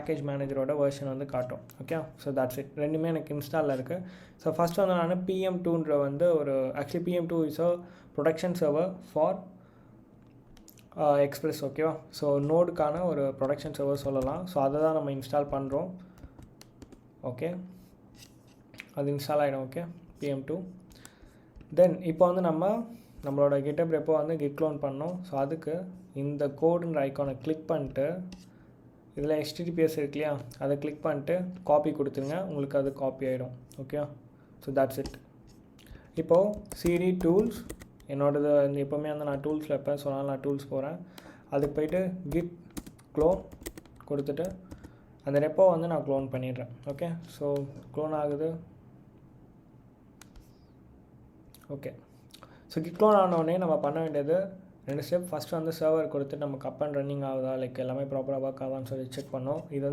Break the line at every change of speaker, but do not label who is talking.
Package மேனேஜரோட version வந்து காட்டும். Okay, so that's it. ரெண்டுமே எனக்கு இன்ஸ்டாலில் இருக்குது. ஸோ ஃபஸ்ட் வந்து நான் PM2ன்ற வந்து ஒரு actually PM2 is a production server for express. ஓகேவா, ஸோ நோடுக்கான ஒரு ப்ரொடக்ஷன் சர்வர் சொல்லலாம். ஸோ அதை தான் நம்ம இன்ஸ்டால் பண்ணுறோம். ஓகே, அது இன்ஸ்டால் ஆகிடும். Okay, PM2. தென் இப்போ வந்து நம்மளோட GitHub ரெப்போ வந்து git clone பண்ணோம். ஸோ அதுக்கு இந்த கோடுன்ற ஐக்கானை கிளிக் பண்ணிட்டு இதில் HTTPS இருக்கு இல்லையா, அதை கிளிக் பண்ணிட்டு காப்பி கொடுத்துருங்க. உங்களுக்கு அது காப்பி ஆகிடும். Okay, so that's it. இப்போது CD டூல்ஸ் என்னோடது எப்போவுமே வந்து நான் டூல்ஸில் வைப்பேன். ஸோ நான் டூல்ஸ் போகிறேன். அதுக்கு போய்ட்டு git clone கொடுத்துட்டு அந்த ரெப்போ வந்து நான் க்ளோன் பண்ணிடுறேன். ஓகே, ஸோ க்ளோன் ஆகுது. ஓகே, ஸோ git clone ஆனோடனே நம்ம பண்ண வேண்டியது 2 ஸ்டெப். ஃபஸ்ட்டு வந்து சர்வர் கொடுத்துட்டு நமக்கு அப் அண்ட் ரன்னிங் ஆகுதா, லைக் எல்லாமே ப்ராப்பராக ஒர்க் ஆகுதான்னு சொல்லி செக் பண்ணோம். இது வந்து